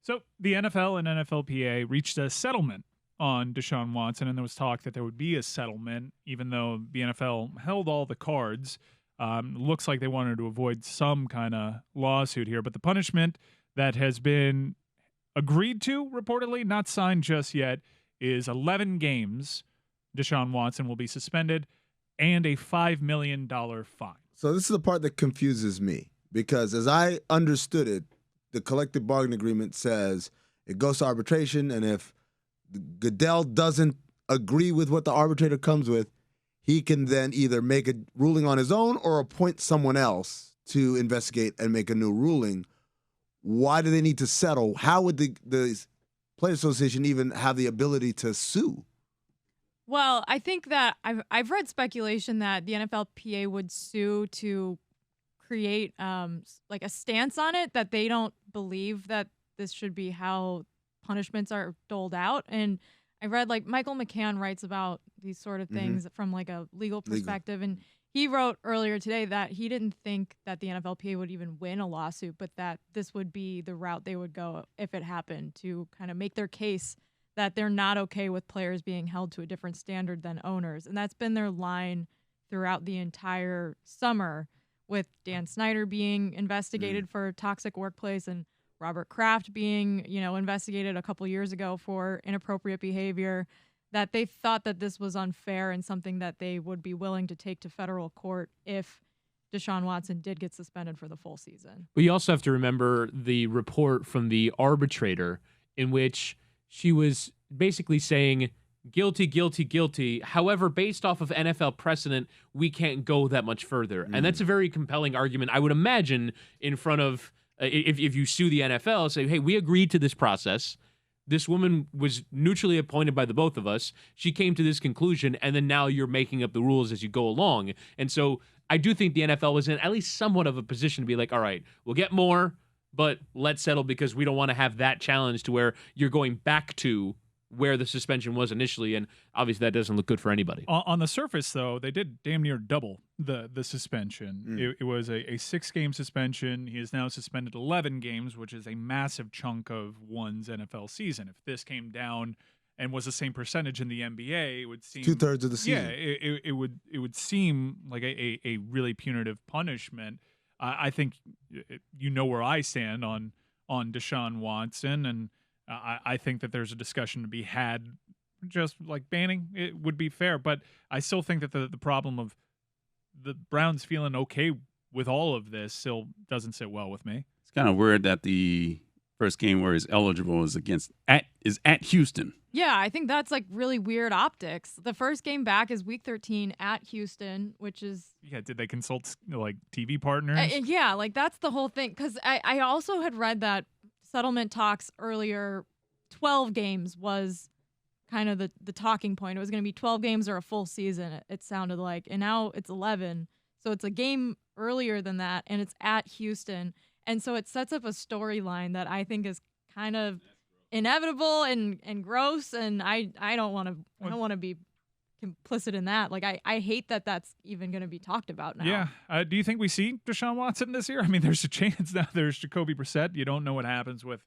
So the NFL and NFLPA reached a settlement on DeShaun Watson, and there was talk that there would be a settlement, even though the NFL held all the cards. Looks like they wanted to avoid some kind of lawsuit here. But the punishment that has been agreed to, reportedly, not signed just yet, is 11 games. DeShaun Watson will be suspended and a $5 million fine. So this is the part that confuses me, because as I understood it, the collective bargaining agreement says it goes to arbitration, and if Goodell doesn't agree with what the arbitrator comes with, he can then either make a ruling on his own or appoint someone else to investigate and make a new ruling. Why do they need to settle? How would the Players Association even have the ability to sue? Well, I think that I've read speculation that the NFLPA would sue to create like a stance on it, that they don't believe that this should be how punishments are doled out. And I read, like, Michael McCann writes about these sort of things from like a legal perspective. And he wrote earlier today that he didn't think that the NFLPA would even win a lawsuit, but that this would be the route they would go if it happened, to kind of make their case that they're not okay with players being held to a different standard than owners. And that's been their line throughout the entire summer, with Dan Snyder being investigated for a toxic workplace and Robert Kraft being, investigated a couple years ago for inappropriate behavior, that they thought that this was unfair and something that they would be willing to take to federal court if DeShaun Watson did get suspended for the full season. But you also have to remember the report from the arbitrator, in which she was basically saying, guilty, guilty, guilty. However, based off of NFL precedent, we can't go that much further. And that's a very compelling argument, I would imagine, in front of, if you sue the NFL, say, hey, we agreed to this process. This woman was neutrally appointed by the both of us. She came to this conclusion, and then now you're making up the rules as you go along. And so I do think the NFL was in at least somewhat of a position to be like, all right, we'll get more, but let's settle, because we don't want to have that challenge to where you're going back to where the suspension was initially, and obviously that doesn't look good for anybody. On the surface, though, they did damn near double the suspension. It was a 6-game suspension. He is now suspended 11 games, which is a massive chunk of one's NFL season. If this came down and was the same percentage in the NBA, it would seem 2/3 of the season. Yeah, it would seem like a really punitive punishment. I think where I stand on DeShaun Watson, and I think that there's a discussion to be had. Just like banning, it would be fair, but I still think that the problem of the Browns feeling okay with all of this still doesn't sit well with me. It's kind of weird that the first game where he's eligible is at Houston. Yeah, I think that's like really weird optics. The first game back is Week 13 at Houston, which is... Yeah, did they consult like TV partners? Yeah, like that's the whole thing. Because I also had read that settlement talks earlier, 12 games was kind of the talking point. It was going to be 12 games or a full season, it sounded like. And now it's 11. So it's a game earlier than that, and it's at Houston. And so it sets up a storyline that I think is kind of inevitable and gross, and I don't want to be complicit in that. Like I hate that that's even going to be talked about now. Yeah. Do you think we see DeShaun Watson this year? I mean, there's a chance now. There's Jacoby Brissett. You don't know what happens with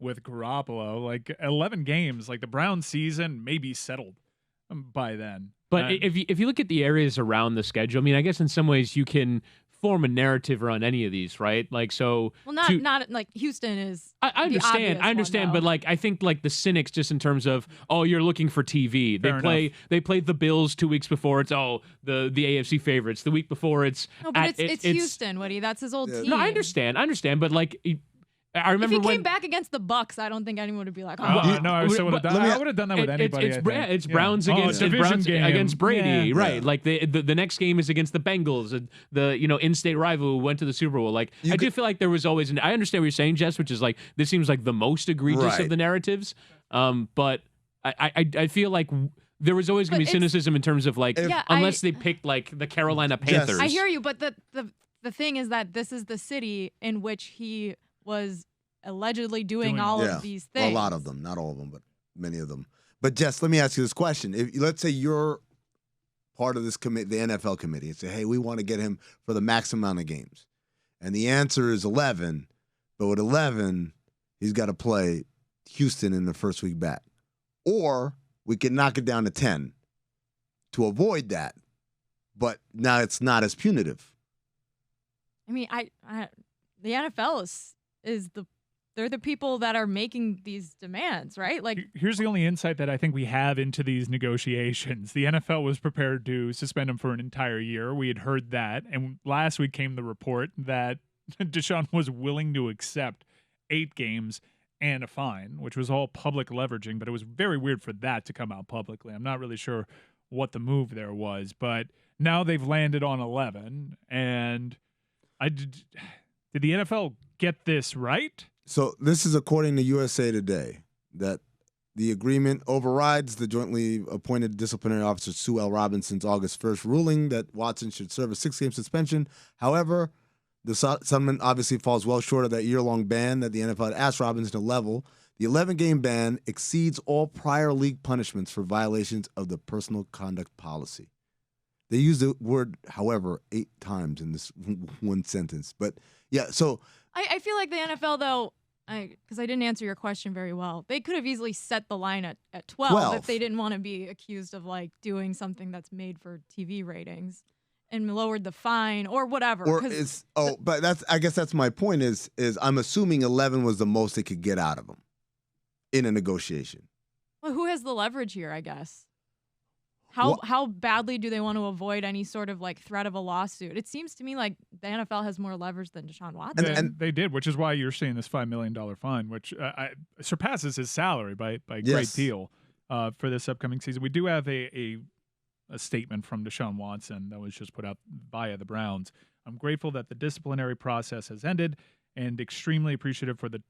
Garoppolo. Like 11 games, like the Browns season may be settled by then. But if you look at the areas around the schedule, I mean, I guess in some ways you can form a narrative around any of these, right? Like, so. Well, not like Houston is. I understand, but like I think like the cynics, just in terms of, oh, you're looking for TV. They play the Bills 2 weeks before. It's the AFC favorites. The week before it's. No, but it's Houston, Woody. That's his old team. No, I understand, but like. I remember if he came back against the Bucks, I don't think anyone would be like, I would have done that with anybody. It's Browns against Brady, yeah. Right? Like the next game is against the Bengals, the in-state rival who went to the Super Bowl. Like I do feel like there was always, I understand what you're saying, Jess, which is like this seems like the most egregious of the narratives. But I feel like there was always going to be cynicism in terms of like unless they picked like the Carolina Panthers. I hear you, but the thing is that this is the city in which he was allegedly doing all of these things. Well, a lot of them, not all of them, but many of them. But Jess, let me ask you this question. If let's say you're part of this committee, the NFL committee, and say, hey, we want to get him for the max amount of games. And the answer is 11, but with 11, he's got to play Houston in the first week back. Or we can knock it down to 10 to avoid that. But now it's not as punitive. I mean, the NFL they're the people that are making these demands, right? Like, here's the only insight that I think we have into these negotiations. The NFL was prepared to suspend him for an entire year. We had heard that. And last week came the report that DeShaun was willing to accept 8 games and a fine, which was all public leveraging, but it was very weird for that to come out publicly. I'm not really sure what the move there was, but now they've landed on 11. And did the NFL get this right? So this is according to USA Today, that the agreement overrides the jointly appointed disciplinary officer Sue L. Robinson's August 1st ruling that Watson should serve a 6-game suspension. However, the settlement obviously falls well short of that year-long ban that the NFL had asked Robinson to level. The 11-game ban exceeds all prior league punishments for violations of the personal conduct policy. They use the word, however, 8 times in this one sentence. But, yeah, so... I feel like the NFL, though, because I didn't answer your question very well, they could have easily set the line at 12 if they didn't want to be accused of, like, doing something that's made for TV ratings and lowered the fine or whatever. But I guess that's my point is I'm assuming 11 was the most they could get out of them in a negotiation. Well, who has the leverage here, I guess? How badly do they want to avoid any sort of like threat of a lawsuit? It seems to me like the NFL has more leverage than DeShaun Watson. And they did, which is why you're seeing this $5 million fine, which surpasses his salary by a great deal for this upcoming season. We do have a statement from DeShaun Watson that was just put out via the Browns. I'm grateful that the disciplinary process has ended and extremely appreciative for the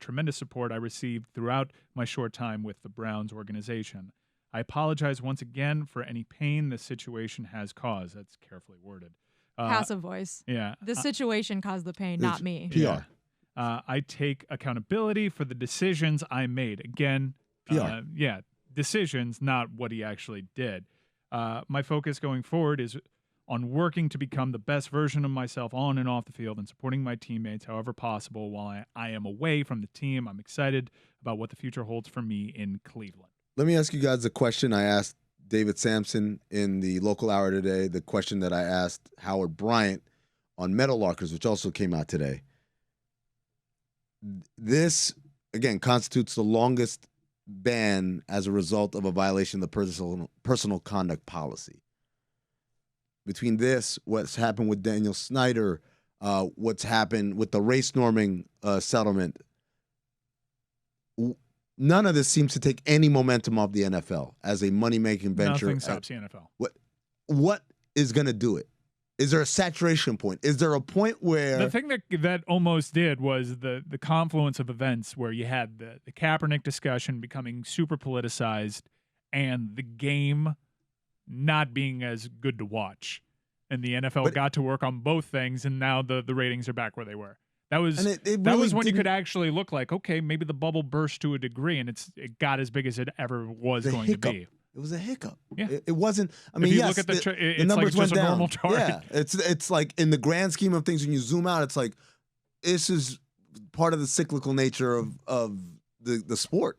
tremendous support I received throughout my short time with the Browns organization. I apologize once again for any pain this situation has caused. That's carefully worded. Passive voice. Yeah. The situation caused the pain, not me. PR. Yeah. I take accountability for the decisions I made. Again, PR. Decisions, not what he actually did. My focus going forward is on working to become the best version of myself on and off the field and supporting my teammates however possible while I am away from the team. I'm excited about what the future holds for me in Cleveland. Let me ask you guys a question I asked David Sampson in the local hour today, the question that I asked Howard Bryant on Meadowlarkers, which also came out today. This, again, constitutes the longest ban as a result of a violation of the personal conduct policy. Between this, what's happened with Daniel Snyder, what's happened with the race norming settlement, none of this seems to take any momentum off the NFL as a money-making venture. Nothing stops the NFL. What is going to do it? Is there a saturation point? Is there a point where... The thing that almost did was the confluence of events where you had the Kaepernick discussion becoming super politicized and the game not being as good to watch. And the NFL got to work on both things, and now the ratings are back where they were. That was when you could actually look like, okay, maybe the bubble burst to a degree, and it got as big as it ever was going to be. It was a hiccup. Yeah, it wasn't. I mean, if you yes, look at the numbers like went down. A normal chart. Yeah, it's like in the grand scheme of things, when you zoom out, it's like this is part of the cyclical nature of the sport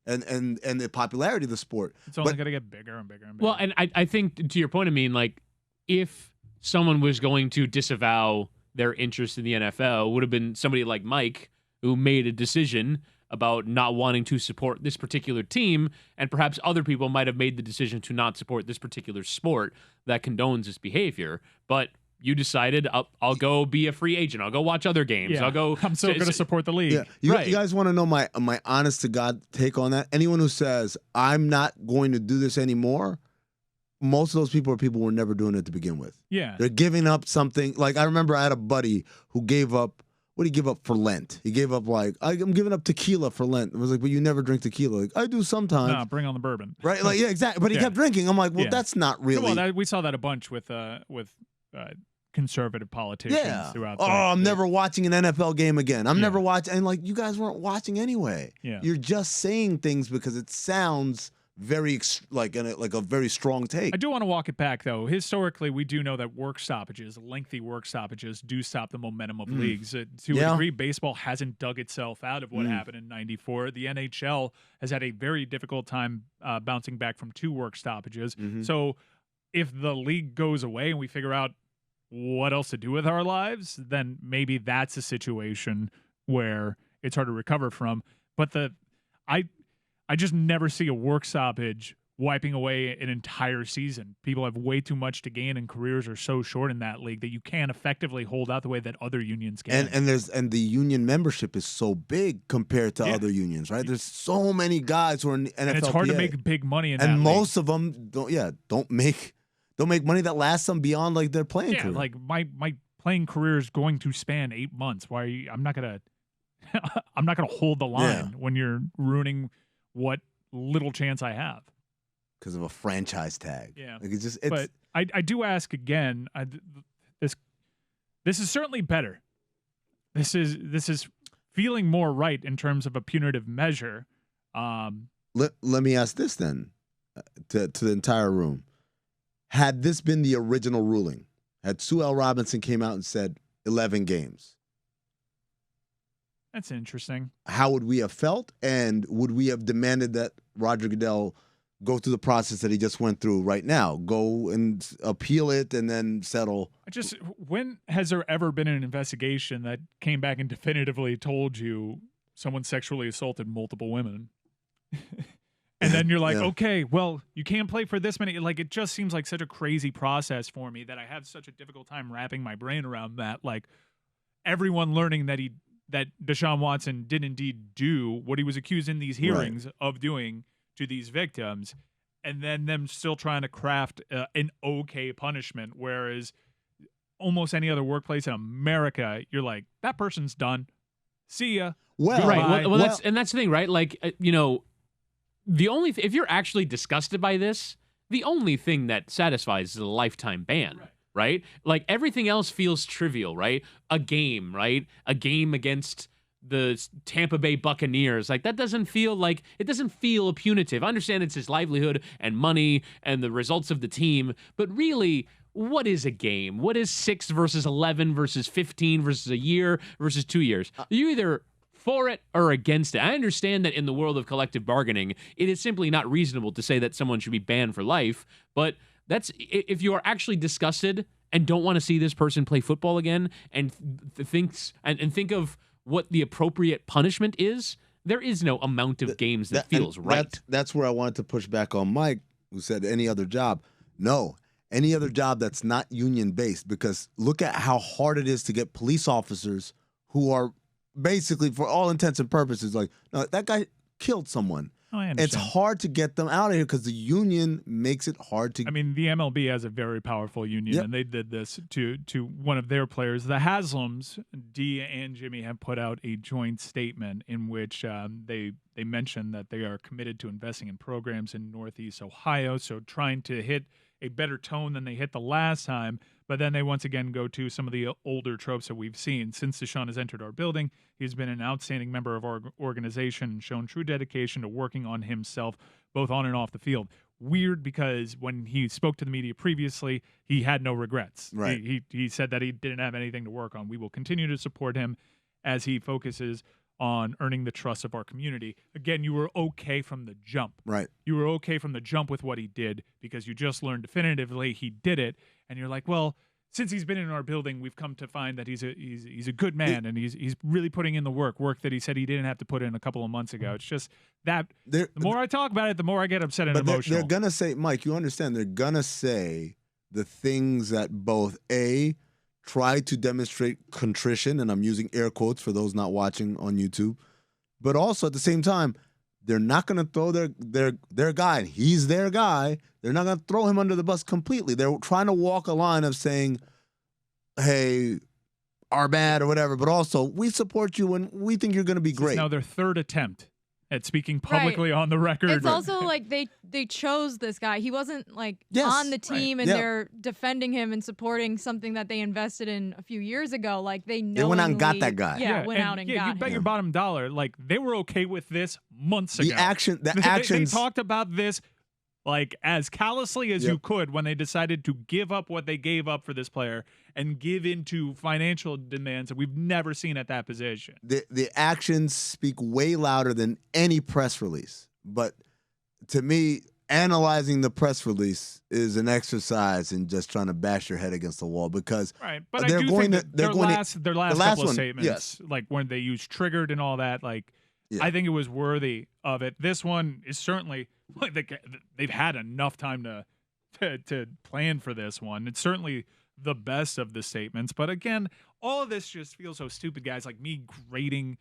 and the popularity of the sport. It's only going to get bigger and bigger and bigger. Well, and I think to your point, I mean, like if someone was going to disavow their interest in the NFL, would have been somebody like Mike, who made a decision about not wanting to support this particular team, and perhaps other people might have made the decision to not support this particular sport that condones this behavior. But you decided, I'll go be a free agent. I'll go watch other games. Yeah. I'm still going to support the league. Yeah. You guys want to know my honest to God take on that? Anyone who says, I'm not going to do this anymore, most of those people are people who were never doing it to begin with. Yeah. They're giving up something. Like, I remember I had a buddy who gave up, what did he give up for Lent? He gave up, like, I'm giving up tequila for Lent. I was like, but you never drink tequila. Like, I do sometimes. No, bring on the bourbon. Right? Like, yeah, exactly. But he kept drinking. I'm like, well, that's not really. Well, we saw that a bunch with conservative politicians throughout. I'm never watching an NFL game again. I'm never watching. And, like, you guys weren't watching anyway. Yeah. You're just saying things because it sounds very like a very strong take. I do want to walk it back, though. Historically, we do know that work stoppages, lengthy work stoppages, do stop the momentum of leagues. To a degree, baseball hasn't dug itself out of what happened in '94. The NHL has had a very difficult time bouncing back from 2 work stoppages. So if the league goes away and we figure out what else to do with our lives, then maybe that's a situation where it's hard to recover from. But I just never see a work stoppage wiping away an entire season. People have way too much to gain, and careers are so short in that league that you can't effectively hold out the way that other unions can. And the union membership is so big compared to other unions, right? There's so many guys who are in the NFLPA. And it's hard to make big money in that and league. most of them don't make money that lasts them beyond like their playing career. Like my playing career is going to span 8 months. Why are you, I'm not gonna hold the line when you're ruining what little chance I have because of a franchise tag. Yeah, like it's but I do ask again. This is certainly better. This is feeling more right in terms of a punitive measure. Let me ask this then to the entire room: had this been the original ruling, had Sue L. Robinson came out and said 11 games? That's interesting. How would we have felt, and would we have demanded that Roger Goodell go through the process that he just went through right now? Go and appeal it and then settle? When has there ever been an investigation that came back and definitively told you someone sexually assaulted multiple women? And then you're like, okay, well, you can't play for this many. Like, it just seems like such a crazy process for me that I have such a difficult time wrapping my brain around that. Like, everyone learning that DeShaun Watson did indeed do what he was accused in these hearings of doing to these victims, and then them still trying to craft an okay punishment, whereas almost any other workplace in America, you're like, that person's done. See ya. Well, right. Well, that's the thing, right? Like, the only if you're actually disgusted by this, the only thing that satisfies is a lifetime ban. Right? Like everything else feels trivial, right? A game, right? A game against the Tampa Bay Buccaneers. Like that doesn't feel punitive. I understand it's his livelihood and money and the results of the team, but really, what is a game? What is 6 versus 11 versus 15 versus a year versus 2 years? You're either for it or against it. I understand that in the world of collective bargaining, it is simply not reasonable to say that someone should be banned for life, but that's if you are actually disgusted and don't want to see this person play football again and think of what the appropriate punishment is, there is no amount of games that feels right. That's where I wanted to push back on Mike, who said any other job. No, any other job that's not union-based, because look at how hard it is to get police officers who are basically, for all intents and purposes, like, no, that guy killed someone. Oh, I understand. It's hard to get them out of here because the union makes it hard to. I mean, the MLB has a very powerful union, and they did this to one of their players. The Haslams, Dee and Jimmy, have put out a joint statement in which they mention that they are committed to investing in programs in Northeast Ohio, so trying to hit a better tone than they hit the last time. But then they once again go to some of the older tropes that we've seen. Since DeShaun has entered our building, he's been an outstanding member of our organization and shown true dedication to working on himself, both on and off the field. Weird, because when he spoke to the media previously, he had no regrets. Right. He said that he didn't have anything to work on. We will continue to support him as he focuses on earning the trust of our community. Again, you were okay from the jump. Right. You were okay from the jump with what he did because you just learned definitively he did it. And you're like, well, since he's been in our building, we've come to find that he's a good man, and he's really putting in the work that he said he didn't have to put in a couple of months ago. It's just that the more I talk about it, the more I get upset and emotional. They're going to say, Mike, you understand, they're going to say the things that both try to demonstrate contrition, and I'm using air quotes for those not watching on YouTube, but also at the same time, they're not going to throw their guy. He's their guy. They're not going to throw him under the bus completely. They're trying to walk a line of saying, hey, our bad or whatever, but also we support you and we think you're going to be great. Now their third attempt at speaking publicly on the record. It's also like they chose this guy. He wasn't like on the team and they're defending him and supporting something that they invested in a few years ago. Like they went out and got that guy. Yeah, went out and got him. You bet your bottom dollar. Like they were okay with this months ago. The actions. They talked about this like as callously as you could when they decided to give up what they gave up for this player and give into financial demands that we've never seen at that position. The actions speak way louder than any press release. But to me, analyzing the press release is an exercise in just trying to bash your head against the wall because but they're I do going think to their last couple of one, statements, like when they used triggered and all that, like I think it was worthy of it. This one is certainly like they've had enough time to plan for this one. It's certainly the best of the statements, but again, all of this just feels so stupid, guys. Like me grading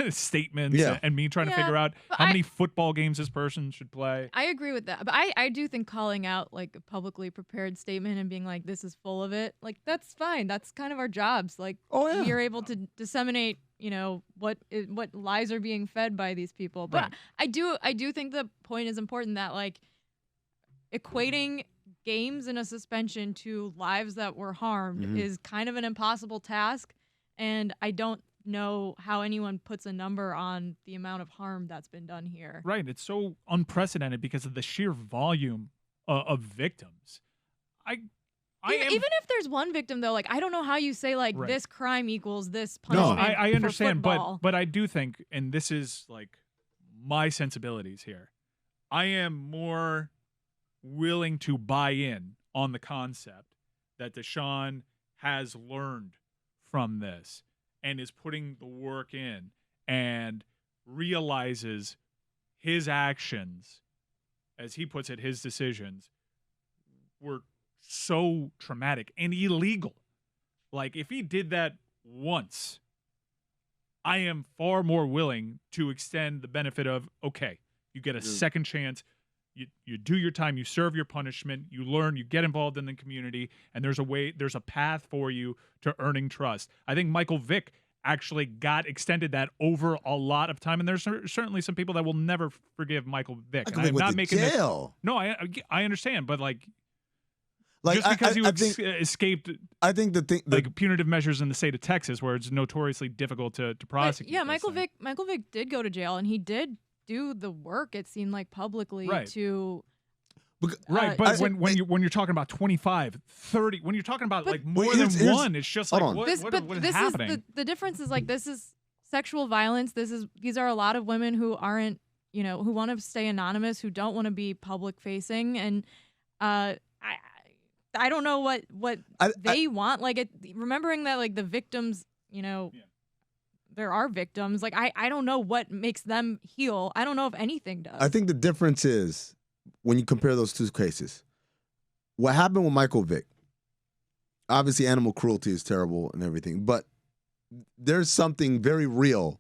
statements and me trying to figure out how many football games this person should play. I agree with that, but I do think calling out like a publicly prepared statement and being like, "This is full of it," like that's fine. That's kind of our jobs. Like, you're able to disseminate, what lies are being fed by these people. But I do think the point is important that like equating games in a suspension to lives that were harmed is kind of an impossible task, and I don't know how anyone puts a number on the amount of harm that's been done here. Right. It's so unprecedented because of the sheer volume of victims. Even if there's one victim, though, like I don't know how you say like this crime equals this punishment. No, I understand, for but I do think, and this is like my sensibilities here, I am more willing to buy in on the concept that DeShaun has learned from this and is putting the work in and realizes his actions, as he puts it, his decisions were so traumatic and illegal. Like if he did that once, I am far more willing to extend the benefit of, okay, you get a second chance. You do your time, you serve your punishment, you learn, you get involved in the community, and there's a path for you to earning trust. I think Michael Vick actually got extended that over a lot of time, and there's certainly some people that will never forgive Michael Vick. And I'm not making jail. No, I understand, but like just because you escaped, I think like punitive measures in the state of Texas, where it's notoriously difficult to prosecute. Yeah, Michael Vick did go to jail, and he did do the work, it seemed like, publicly to but when you're talking about 25, 30, when you're talking about like more than one, it's just like what is happening? The difference is like this is sexual violence. These are a lot of women who aren't, who want to stay anonymous, who don't want to be public facing, and I don't know what they want. Like remembering that like the victims, there are victims. Like I don't know what makes them heal. I don't know if anything does. I think the difference is when you compare those two cases. What happened with Michael Vick? Obviously, animal cruelty is terrible and everything, but there's something very real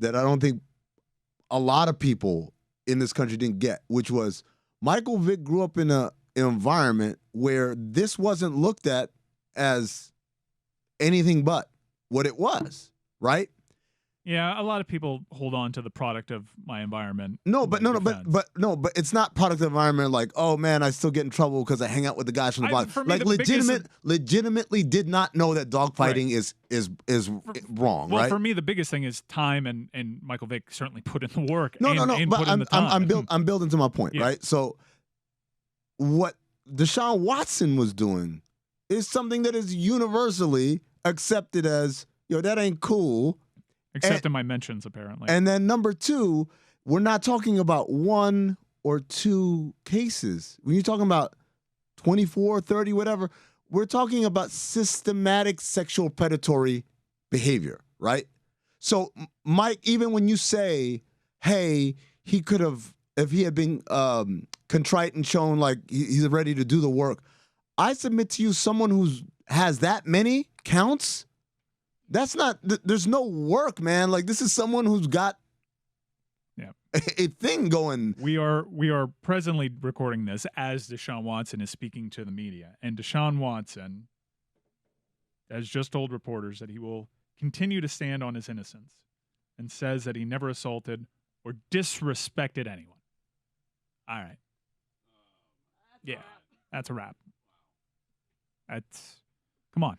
that I don't think a lot of people in this country didn't get, which was Michael Vick grew up in an environment where this wasn't looked at as anything but what it was, right? Yeah, a lot of people hold on to the product of my environment. But it's not product of environment. Like, oh man, I still get in trouble because I hang out with the guys from the block. Like, legitimately did not know that dogfighting is wrong. Well, right? for me, the biggest thing is time, and Michael Vick certainly put in the work. But put in the time. I'm building to my point, right? So, what DeShaun Watson was doing is something that is universally accepted as, that ain't cool. Except in my mentions, apparently. And then number two, we're not talking about one or two cases. When you're talking about 24, 30, whatever, we're talking about systematic sexual predatory behavior, right? So, Mike, even when you say, hey, he could have, if he had been contrite and shown like he's ready to do the work, I submit to you, someone who has that many counts, that's not, there's no work, man. Like, this is someone who's got a thing going. We are presently recording this as DeShaun Watson is speaking to the media. And DeShaun Watson has just told reporters that he will continue to stand on his innocence and says that he never assaulted or disrespected anyone. All right. Yeah, that's a wrap. Come on.